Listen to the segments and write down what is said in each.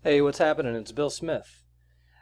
Hey, what's happening? It's Bill Smith.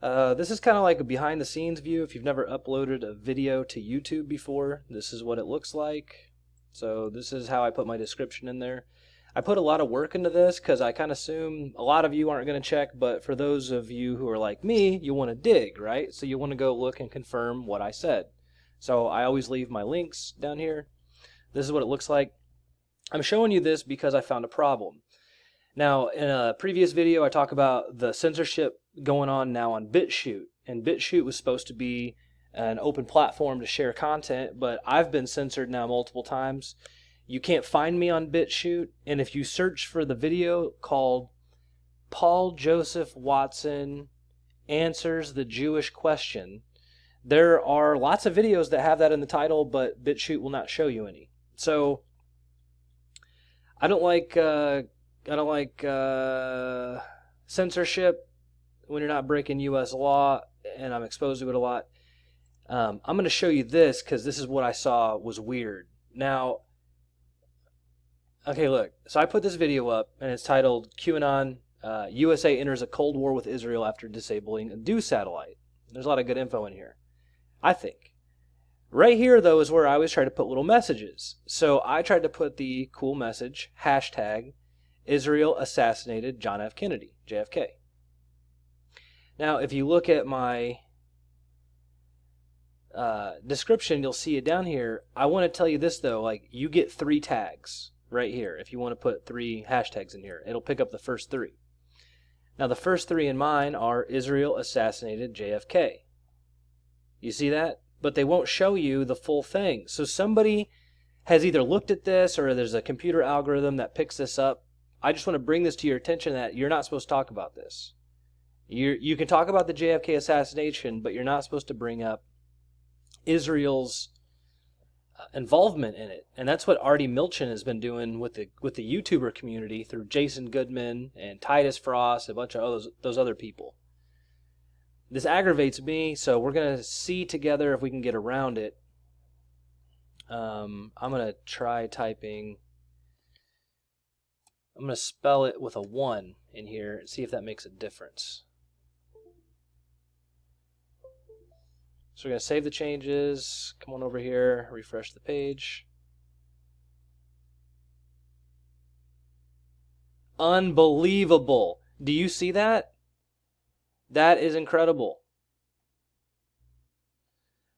This is kind of like a behind the scenes view. If you've never uploaded a video to YouTube before, this is what it looks like. So this is how I put my description in there. I put a lot of work into this because I kind of assume a lot of you aren't going to check, but for those of you who are like me, you want to dig, right? So you want to go look and confirm what I said. So I always leave my links down here. This is what it looks like. I'm showing you this because I found a problem. Now, in a previous video, I talk about the censorship going on now on BitChute. And BitChute was supposed to be an open platform to share content, but I've been censored now multiple times. You can't find me on BitChute, and if you search for the video called Paul Joseph Watson Answers the Jewish Question, there are lots of videos that have that in the title, but BitChute will not show you any. So, I don't like censorship when you're not breaking U.S. law, and I'm exposed to it a lot. I'm going to show you this because this is what I saw was weird. Now, okay, look. So I put this video up, and it's titled QAnon, USA enters a Cold War with Israel after disabling a DO satellite. There's a lot of good info in here, I think. Right here, though, is where I always try to put little messages. So I tried to put the cool message, hashtag, Israel assassinated John F. Kennedy, JFK. Now, if you look at my description, you'll see it down here. I want to tell you this, though. Like, you get 3 tags right here. If you want to put 3 hashtags in here, it'll pick up the first 3. Now, the first 3 in mine are Israel assassinated JFK. You see that? But they won't show you the full thing. So somebody has either looked at this or there's a computer algorithm that picks this up. I just want to bring this to your attention that you're not supposed to talk about this. You can talk about the JFK assassination, but you're not supposed to bring up Israel's involvement in it. And that's what Arnon Milchan has been doing with the YouTuber community through Jason Goodman and Titus Frost, a bunch of those other people. This aggravates me, so we're going to see together if we can get around it. I'm going to try typing. I'm going to spell it with a 1 in here and see if that makes a difference. So we're going to save the changes. Come on over here, refresh the page. Unbelievable. Do you see that? That is incredible.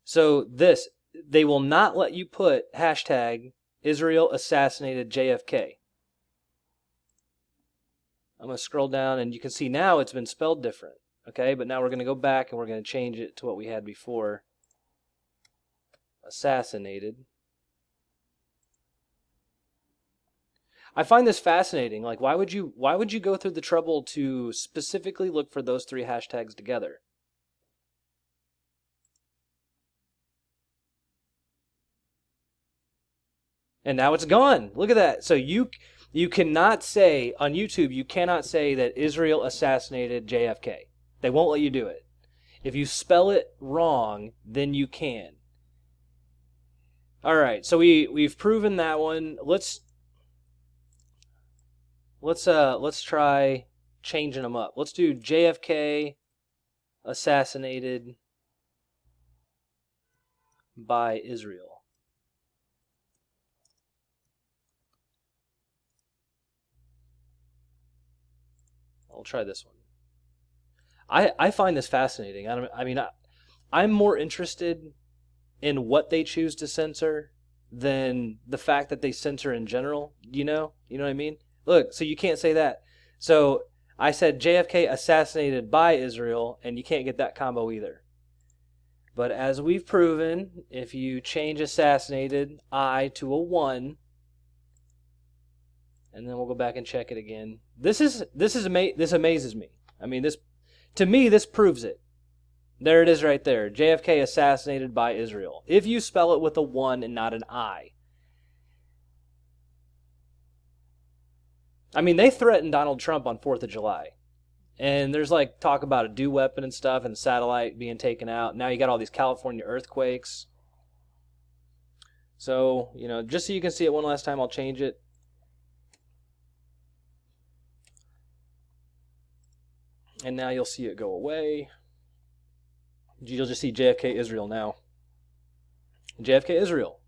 So they will not let you put hashtag Israel assassinated JFK. I'm going to scroll down and you can see now it's been spelled different. Okay, but now we're going to go back and we're going to change it to what we had before. Assassinated. I find this fascinating. Like, why would you go through the trouble to specifically look for those 3 hashtags together? And now it's gone. Look at that. So you cannot say on YouTube, you cannot say that Israel assassinated JFK. They won't let you do it. If you spell it wrong, then you can. All right. So we've proven that one. Let's try changing them up. Let's do JFK assassinated by Israel. I'll try this one. I find this fascinating. I'm more interested in what they choose to censor than the fact that they censor in general. You know what I mean? Look, so you can't say that. So I said JFK assassinated by Israel, and you can't get that combo either. But as we've proven, if you change assassinated I to a 1, and then we'll go back and check it again. This amazes me. I mean, to me this proves it. There it is right there. JFK assassinated by Israel. If you spell it with a 1 and not an I. I mean, they threatened Donald Trump on 4th of July. And there's like talk about a DO weapon and stuff and satellite being taken out. Now you got all these California earthquakes. So, just so you can see it one last time, I'll change it. And now you'll see it go away. You'll just see JFK Israel now. JFK Israel,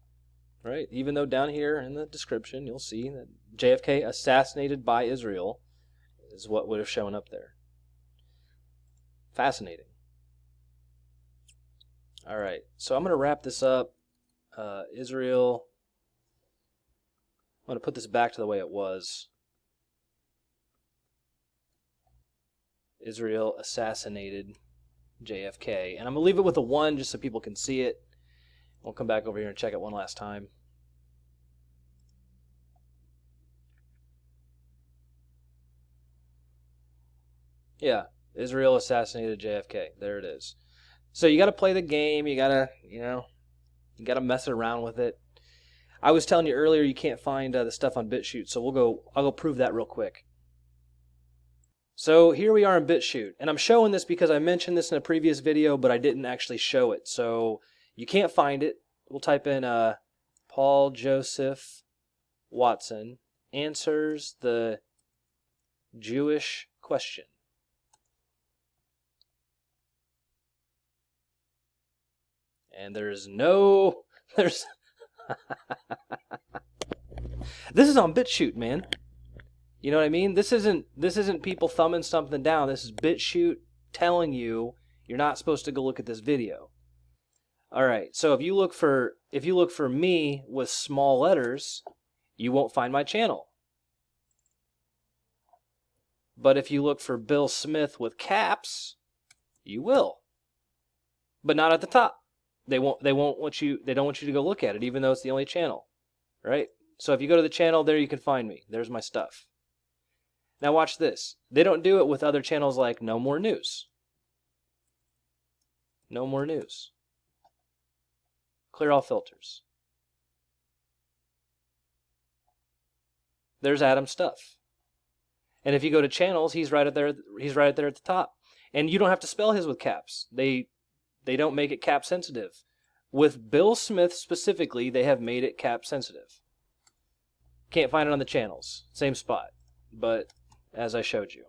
right? Even though down here in the description you'll see that JFK assassinated by Israel is what would have shown up there. Fascinating. All right, so I'm going to wrap this up. Israel. I'm going to put this back to the way it was. Israel assassinated JFK. And I'm going to leave it with a 1 just so people can see it. We'll come back over here and check it one last time. Yeah, Israel assassinated JFK. There it is. So you got to play the game. You got to, you got to mess around with it. I was telling you earlier you can't find the stuff on BitChute, so I'll go prove that real quick. So here we are in BitChute, and I'm showing this because I mentioned this in a previous video, but I didn't actually show it. So you can't find it. We'll type in Paul Joseph Watson answers the Jewish question. And there's this is on BitChute, man. You know what I mean? This isn't people thumbing something down. This is BitChute telling you you're not supposed to go look at this video. All right. So if you look for me with small letters, you won't find my channel. But if you look for Bill Smith with caps, you will. But not at the top. They don't want you to go look at it, even though it's the only channel. Right? So if you go to the channel, there you can find me. There's my stuff. Now watch this. They don't do it with other channels like No More News. No More News. Clear all filters. There's Adam's stuff. And if you go to channels, he's right there at the top. And you don't have to spell his with caps. They don't make it cap sensitive. With Bill Smith specifically, they have made it cap sensitive. Can't find it on the channels. Same spot. But as I showed you.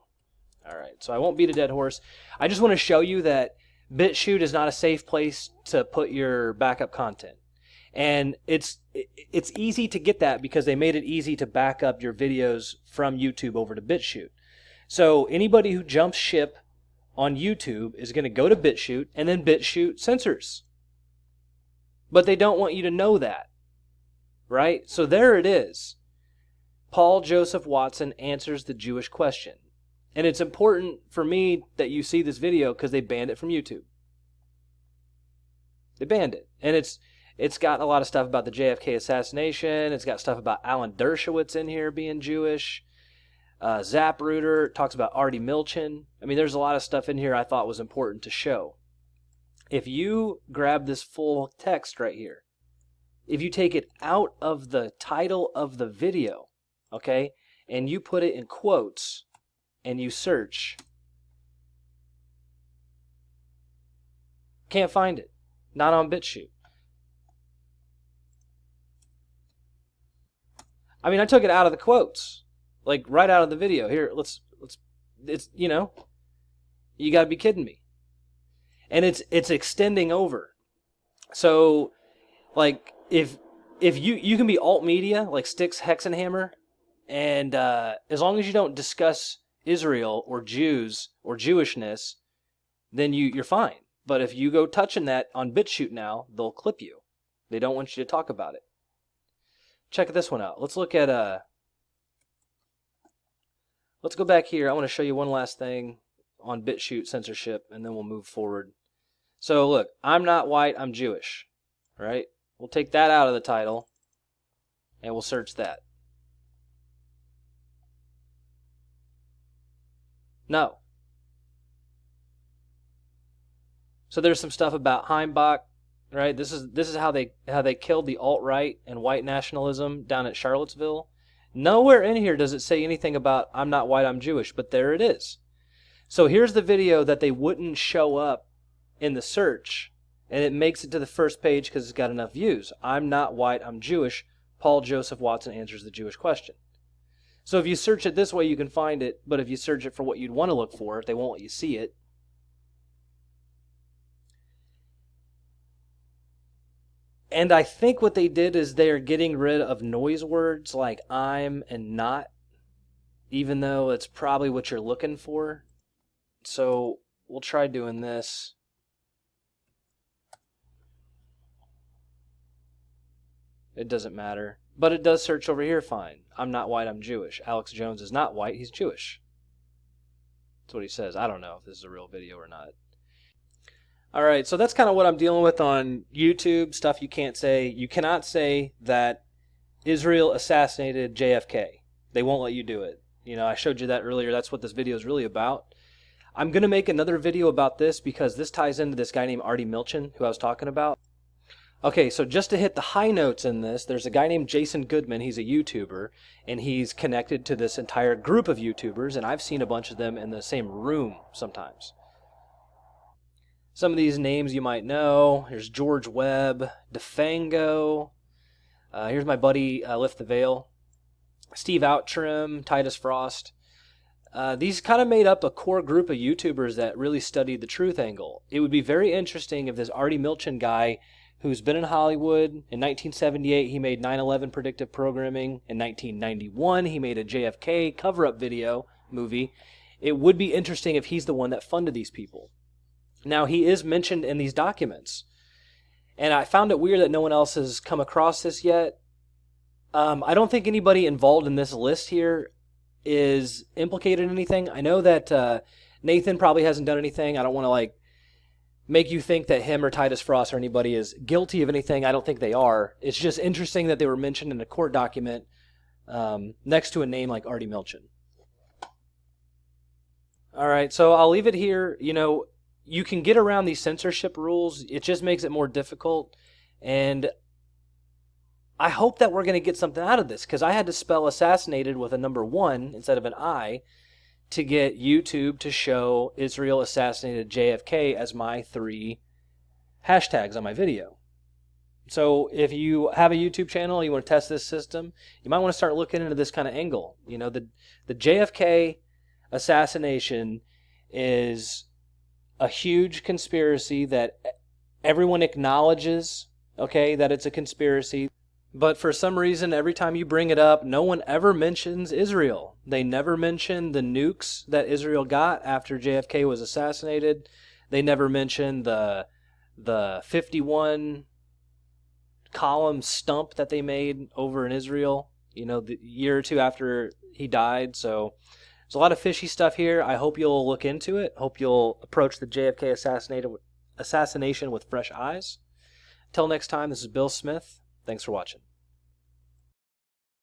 All right, so I won't beat a dead horse. I just want to show you that BitChute is not a safe place to put your backup content. And it's easy to get that because they made it easy to back up your videos from YouTube over to BitChute. So anybody who jumps ship on YouTube is going to go to BitChute, and then BitChute censors. But they don't want you to know that. Right? So there it is. Paul Joseph Watson answers the Jewish question. And it's important for me that you see this video because they banned it from YouTube. They banned it. And it's got a lot of stuff about the JFK assassination. It's got stuff about Alan Dershowitz in here being Jewish. Zapruder talks about Arnon Milchan. I mean, there's a lot of stuff in here I thought was important to show. If you grab this full text right here, if you take it out of the title of the video, okay, and you put it in quotes and you search, can't find it. Not on BitChute. I mean, I took it out of the quotes, like right out of the video. Here, let's. It's you got to be kidding me. And it's extending over. So, like if you can be alt media like Styx Hexenhammer, and as long as you don't discuss Israel or Jews or Jewishness, then you're fine. But if you go touching that on BitChute now, they'll clip you. They don't want you to talk about it. Check this one out. Let's look at let's go back here. I want to show you one last thing on BitChute censorship, and then we'll move forward. So look, I'm not white, I'm Jewish. Right? We'll take that out of the title, and we'll search that. No. So there's some stuff about Heimbach, right? This is how they killed the alt-right and white nationalism down at Charlottesville. Nowhere in here does it say anything about I'm not white, I'm Jewish, but there it is. So here's the video that they wouldn't show up in the search, and it makes it to the first page because it's got enough views. I'm not white, I'm Jewish. Paul Joseph Watson answers the Jewish question. So if you search it this way, you can find it, but if you search it for what you'd want to look for, they won't let you see it. And I think what they did is they're getting rid of noise words like I'm and not, even though it's probably what you're looking for. So we'll try doing this. It doesn't matter. But it does search over here fine. I'm not white, I'm Jewish. Alex Jones is not white, he's Jewish. That's what he says. I don't know if this is a real video or not. Alright, so that's kind of what I'm dealing with on YouTube. Stuff you can't say. You cannot say that Israel assassinated JFK. They won't let you do it. You know, I showed you that earlier. That's what this video is really about. I'm going to make another video about this because this ties into this guy named Arnon Milchan, who I was talking about. Okay, so just to hit the high notes in this, there's a guy named Jason Goodman. He's a YouTuber, and he's connected to this entire group of YouTubers, and I've seen a bunch of them in the same room sometimes. Some of these names you might know. Here's George Webb, DeFango. Here's my buddy Lift the Veil. Steve Outtrim, Titus Frost. These kind of made up a core group of YouTubers that really studied the truth angle. It would be very interesting if this Arnon Milchan guy, who's been in Hollywood, in 1978 he made 9/11 predictive programming. In 1991 he made a JFK cover-up movie. It would be interesting if he's the one that funded these people. Now, he is mentioned in these documents, and I found it weird that no one else has come across this yet. I don't think anybody involved in this list here is implicated in anything. I know that Nathan probably hasn't done anything. I don't want to make you think that him or Titus Frost or anybody is guilty of anything. I don't think they are. It's just interesting that they were mentioned in a court document next to a name like Arnon Milchan. All right, so I'll leave it here. You know, you can get around these censorship rules. It just makes it more difficult. And I hope that we're going to get something out of this, because I had to spell assassinated with a number 1 instead of an I to get YouTube to show Israel assassinated JFK as my 3 hashtags on my video. So if you have a YouTube channel and you want to test this system, you might want to start looking into this kind of angle. You know, the JFK assassination is a huge conspiracy that everyone acknowledges, okay, that it's a conspiracy. But for some reason, every time you bring it up, no one ever mentions Israel. They never mention the nukes that Israel got after JFK was assassinated. They never mention the 51 column stump that they made over in Israel, you know, the year or two after he died. So there's a lot of fishy stuff here. I hope you'll look into it. Hope you'll approach the JFK assassination with fresh eyes. Till next time, this is Bill Smith. Thanks for watching.